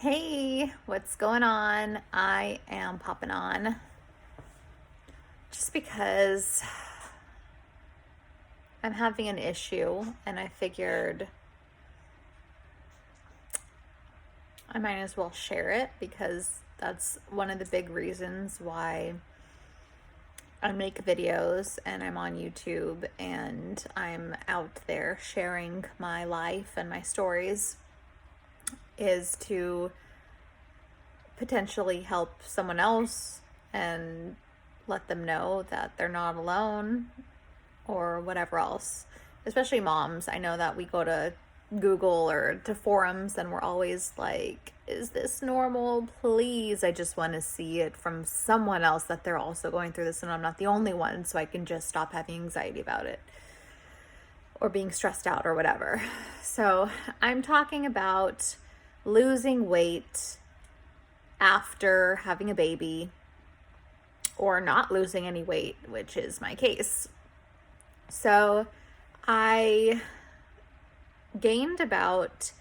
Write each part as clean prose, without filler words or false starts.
Hey, what's going on? I am popping on just because I'm having an issue and I figured I might as well share it because that's one of the big reasons why I make videos and I'm on YouTube and I'm out there sharing my life and my stories is to potentially help someone else and let them know that they're not alone or whatever else. Especially moms. I know that we go to Google or to forums and we're always like, is this normal? Please. I just want to see it from someone else that they're also going through this and I'm not the only one, so I can just stop having anxiety about it or being stressed out or whatever. So I'm talking about losing weight after having a baby or not losing any weight, which is my case. So I gained about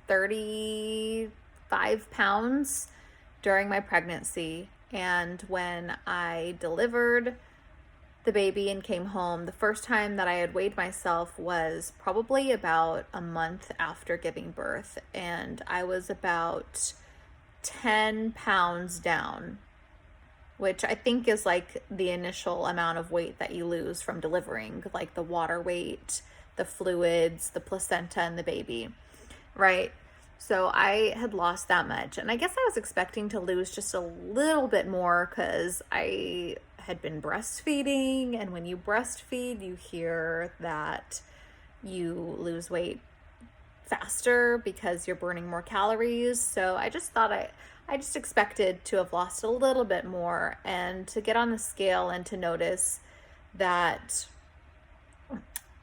35 pounds during my pregnancy. And when I delivered the baby and came home, the first time that I had weighed myself was probably about a month after giving birth. And I was about 10 pounds down, which I think is like the initial amount of weight that you lose from delivering, like the water weight, the fluids, the placenta, and the baby, right? So I had lost that much. And I guess I was expecting to lose just a little bit more because I had been breastfeeding. And when you breastfeed, you hear that you lose weight faster because you're burning more calories. So I just thought I just expected to have lost a little bit more and to get on the scale and to notice that,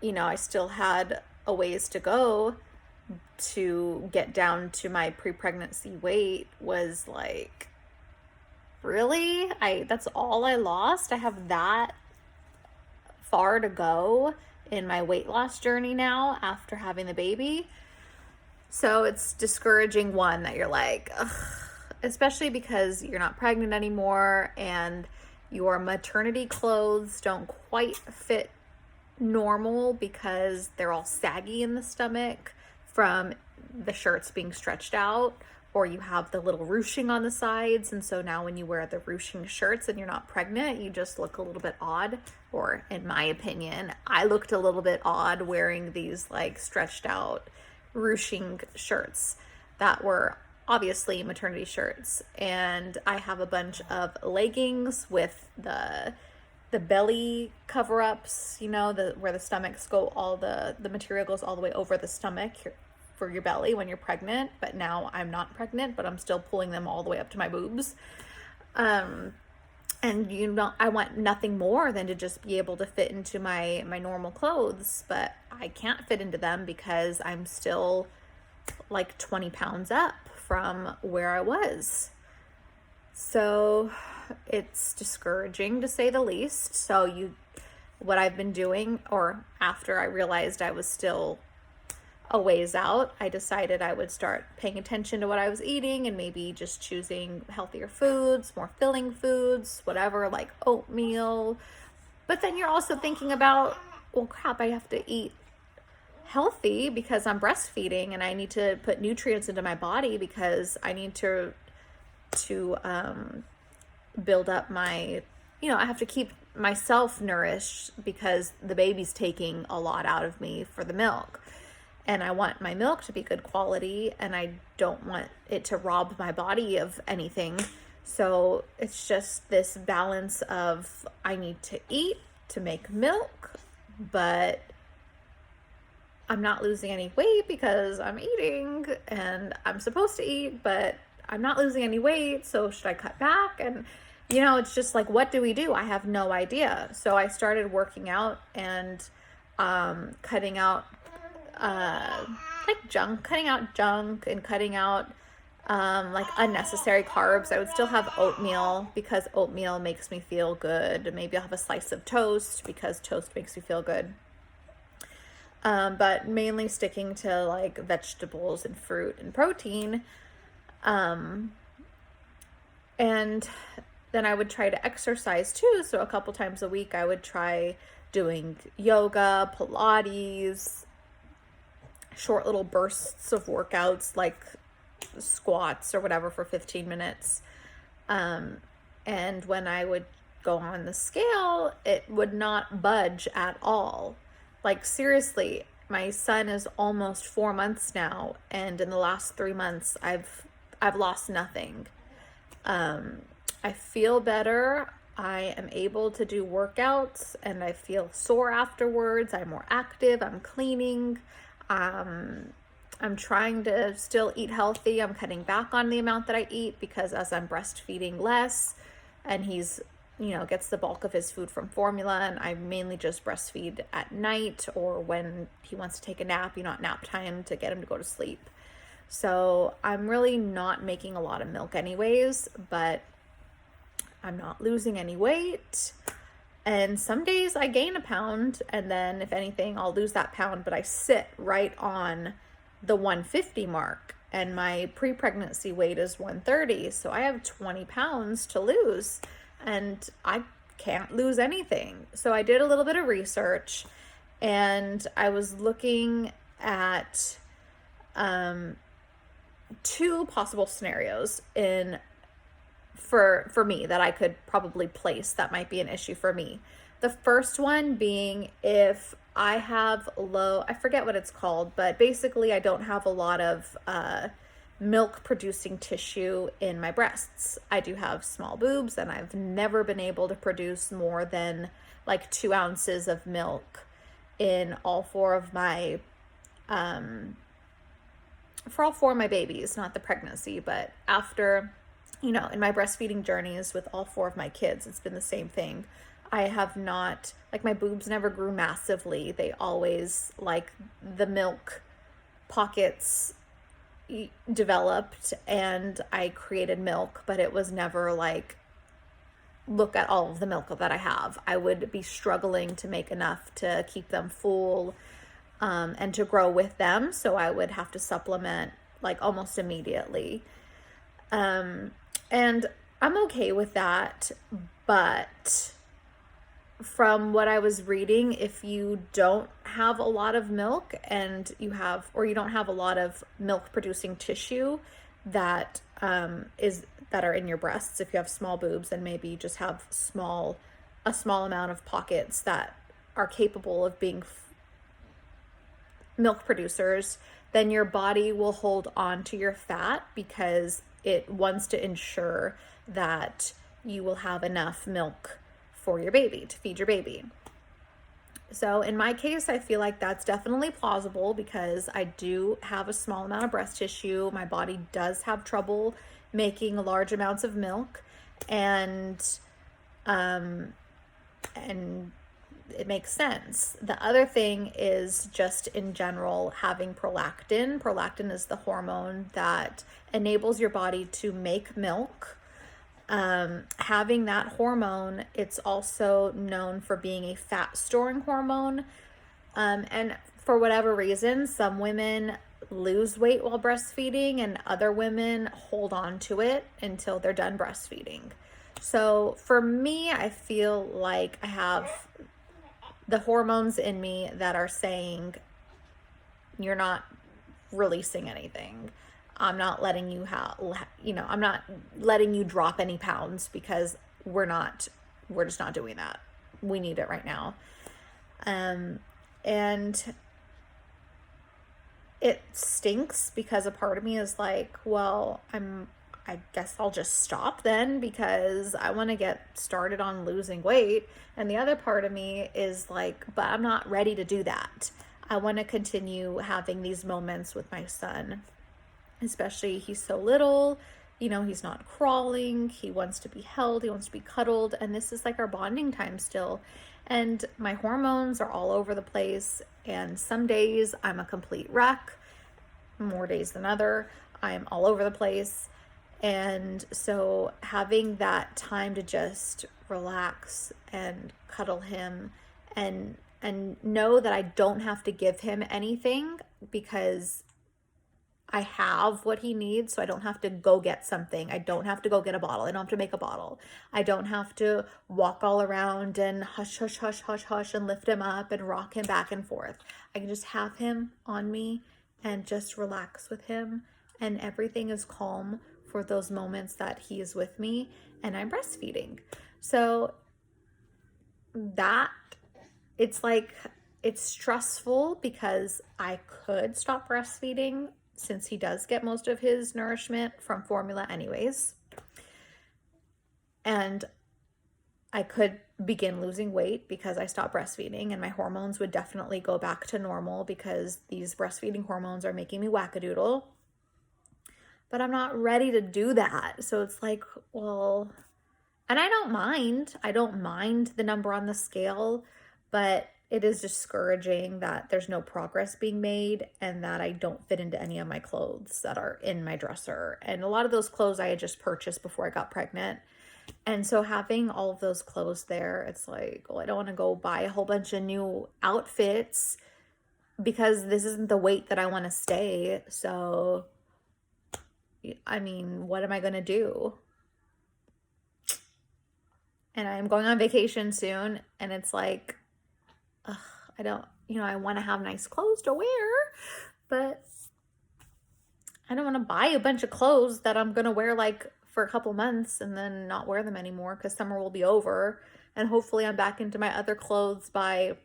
I still had a ways to go to get down to my pre-pregnancy weight was like, really? That's all I lost? I have that far to go in my weight loss journey now after having the baby. So it's discouraging, one, that you're like, ugh, especially because you're not pregnant anymore and your maternity clothes don't quite fit normal because they're all saggy in the stomach from the shirts being stretched out, or you have the little ruching on the sides. And so now when you wear the ruching shirts and you're not pregnant, you just look a little bit odd. Or in my opinion, I looked a little bit odd wearing these like stretched out ruching shirts that were obviously maternity shirts. And I have a bunch of leggings with the belly cover-ups, where the stomachs go, all the material goes all the way over the stomach for your belly when you're pregnant. But now I'm not pregnant, but I'm still pulling them all the way up to my boobs. And I want nothing more than to just be able to fit into my normal clothes, but I can't fit into them because I'm still like 20 pounds up from where I was. So it's discouraging to say the least. So what I've been doing, or after I realized I was still a ways out, I decided I would start paying attention to what I was eating and maybe just choosing healthier foods, more filling foods, whatever, like oatmeal. But then you're also thinking about, well, crap, I have to eat healthy because I'm breastfeeding and I need to put nutrients into my body because I need to build up my, I have to keep myself nourished because the baby's taking a lot out of me for the milk. And I want my milk to be good quality and I don't want it to rob my body of anything. So it's just this balance of I need to eat to make milk, but I'm not losing any weight because I'm eating and I'm supposed to eat, but I'm not losing any weight. So should I cut back? And, it's just like, what do we do? I have no idea. So I started working out and cutting out cutting out junk and cutting out like unnecessary carbs. I would still have oatmeal because oatmeal makes me feel good. Maybe I'll have a slice of toast because toast makes me feel good. but mainly sticking to like vegetables and fruit and protein. And then I would try to exercise too. So a couple times a week, I would try doing yoga, Pilates, short little bursts of workouts like squats or whatever for 15 minutes. And when I would go on the scale, it would not budge at all. Like, seriously, my son is almost 4 months now, and in the last 3 months, I've lost nothing. I feel better. I am able to do workouts, and I feel sore afterwards. I'm more active. I'm cleaning. I'm trying to still eat healthy. I'm cutting back on the amount that I eat because as I'm breastfeeding less, and he's, gets the bulk of his food from formula, and I mainly just breastfeed at night or when he wants to take a nap, at nap time to get him to go to sleep. So I'm really not making a lot of milk anyways, but I'm not losing any weight. And some days I gain a pound, and then if anything, I'll lose that pound, but I sit right on the 150 mark, and my pre-pregnancy weight is 130. So I have 20 pounds to lose, and I can't lose anything. So I did a little bit of research, and I was looking at two possible scenarios for me that I could probably place that might be an issue for me. The first one being if I have I forget what it's called, but basically I don't have a lot of milk producing tissue in my breasts. I do have small boobs, and I've never been able to produce more than like 2 ounces of milk in all four of my for all four of my babies, not the pregnancy, but after, in my breastfeeding journeys with all four of my kids, it's been the same thing. I have not, like, my boobs never grew massively. They always, like, the milk pockets developed and I created milk, but it was never like, look at all of the milk that I have. I would be struggling to make enough to keep them full and to grow with them. So I would have to supplement like almost immediately. And I'm okay with that. But from what I was reading, if you don't have a lot of milk and you don't have a lot of milk producing tissue that that are in your breasts, if you have small boobs and maybe you just have a small amount of pockets that are capable of being milk producers, then your body will hold on to your fat because it wants to ensure that you will have enough milk for your baby, to feed your baby. So in my case, I feel like that's definitely plausible because I do have a small amount of breast tissue. My body does have trouble making large amounts of milk, and it makes sense. The other thing is just in general having prolactin. Prolactin is the hormone that enables your body to make milk. Having that hormone, it's also known for being a fat storing hormone. And for whatever reason, some women lose weight while breastfeeding and other women hold on to it until they're done breastfeeding. So for me, I feel like I have the hormones in me that are saying, you're not releasing anything. I'm not letting you I'm not letting you drop any pounds because we're just not doing that. We need it right now. And it stinks because a part of me is like, well, I guess I'll just stop then because I want to get started on losing weight. And the other part of me is like, but I'm not ready to do that. I want to continue having these moments with my son. Especially he's so little, he's not crawling, he wants to be held, he wants to be cuddled, and this is like our bonding time still. And my hormones are all over the place, and some days I'm a complete wreck, more days than other, I'm all over the place. And so having that time to just relax and cuddle him and and know that I don't have to give him anything because I have what he needs, so I don't have to go get something. I don't have to go get a bottle. I don't have to make a bottle. I don't have to walk all around and hush, hush, hush, hush, hush, and lift him up and rock him back and forth. I can just have him on me and just relax with him, and everything is calm for those moments that he is with me and I'm breastfeeding. So that, it's like, it's stressful because I could stop breastfeeding since he does get most of his nourishment from formula anyways. And I could begin losing weight because I stopped breastfeeding, and my hormones would definitely go back to normal because these breastfeeding hormones are making me wackadoodle. But I'm not ready to do that. So it's like, well, and I don't mind the number on the scale, but it is discouraging that there's no progress being made and that I don't fit into any of my clothes that are in my dresser. And a lot of those clothes I had just purchased before I got pregnant. And so having all of those clothes there, it's like, well, I don't want to go buy a whole bunch of new outfits because this isn't the weight that I want to stay. So, I mean, what am I going to do? And I'm going on vacation soon, and it's like, ugh, I don't, I want to have nice clothes to wear, but I don't want to buy a bunch of clothes that I'm going to wear like for a couple months and then not wear them anymore because summer will be over. And hopefully I'm back into my other clothes by,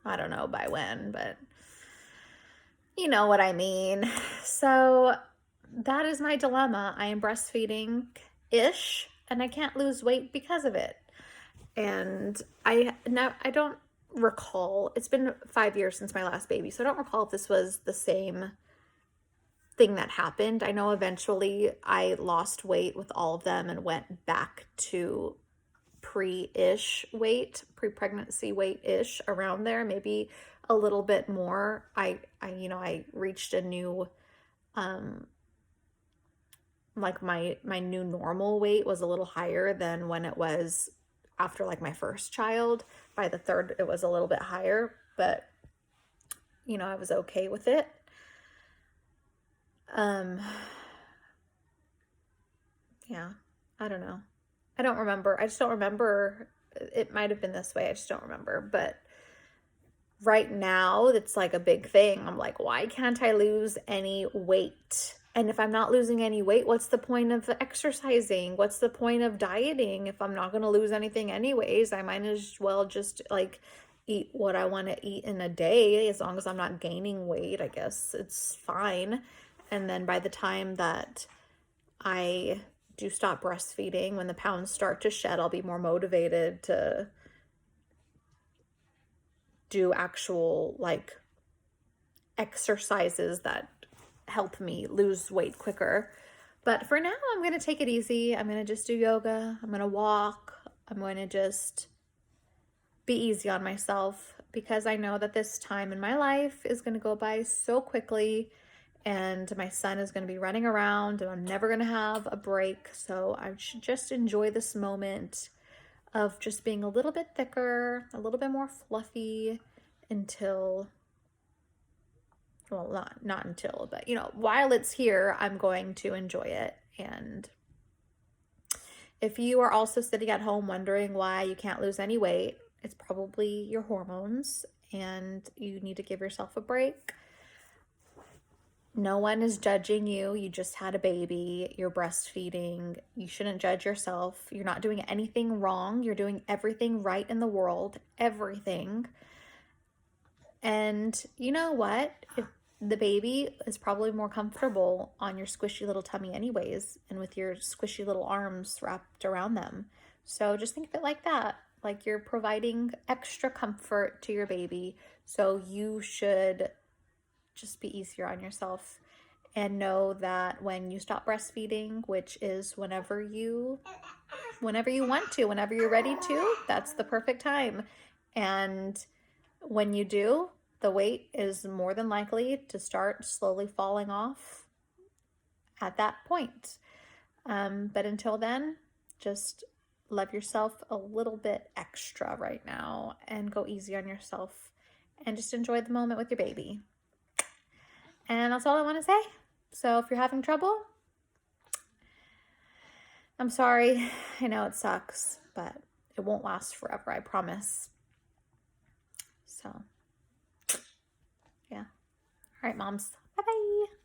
I don't know by when, but you know what I mean. So that is my dilemma. I am breastfeeding-ish and I can't lose weight because of it. And I don't recall, it's been 5 years since my last baby, so I don't recall if this was the same thing that happened. I know eventually I lost weight with all of them and went back to pre-ish weight, pre-pregnancy weight-ish, around there, maybe a little bit more. I reached a new like my new normal weight was a little higher than when it was after like my first child. By the third, it was a little bit higher, but I was okay with it. Yeah, I don't know. I don't remember. I just don't remember. It might have been this way. I just don't remember. But right now, it's like a big thing. I'm like, why can't I lose any weight? And if I'm not losing any weight, what's the point of exercising? What's the point of dieting? If I'm not going to lose anything anyways, I might as well just like eat what I want to eat in a day. As long as I'm not gaining weight, I guess it's fine. And then by the time that I do stop breastfeeding, when the pounds start to shed, I'll be more motivated to do actual like exercises that help me lose weight quicker. But for now, I'm going to take it easy. I'm going to just do yoga. I'm going to walk. I'm going to just be easy on myself because I know that this time in my life is going to go by so quickly and my son is going to be running around and I'm never going to have a break. So I should just enjoy this moment of just being a little bit thicker, a little bit more fluffy until, well, not until, but while it's here, I'm going to enjoy it. And if you are also sitting at home wondering why you can't lose any weight, it's probably your hormones and you need to give yourself a break. No one is judging you. You just had a baby. You're breastfeeding. You shouldn't judge yourself. You're not doing anything wrong. You're doing everything right in the world. Everything. And you know what? The baby is probably more comfortable on your squishy little tummy anyways, and with your squishy little arms wrapped around them. So just think of it like that. Like you're providing extra comfort to your baby. So you should just be easier on yourself and know that when you stop breastfeeding, which is whenever you want to, whenever you're ready to, that's the perfect time. And when you do, the weight is more than likely to start slowly falling off at that point. But until then, just love yourself a little bit extra right now and go easy on yourself and just enjoy the moment with your baby. And that's all I want to say. So if you're having trouble, I'm sorry. I know it sucks, but it won't last forever, I promise. So, yeah. All right, moms. Bye-bye.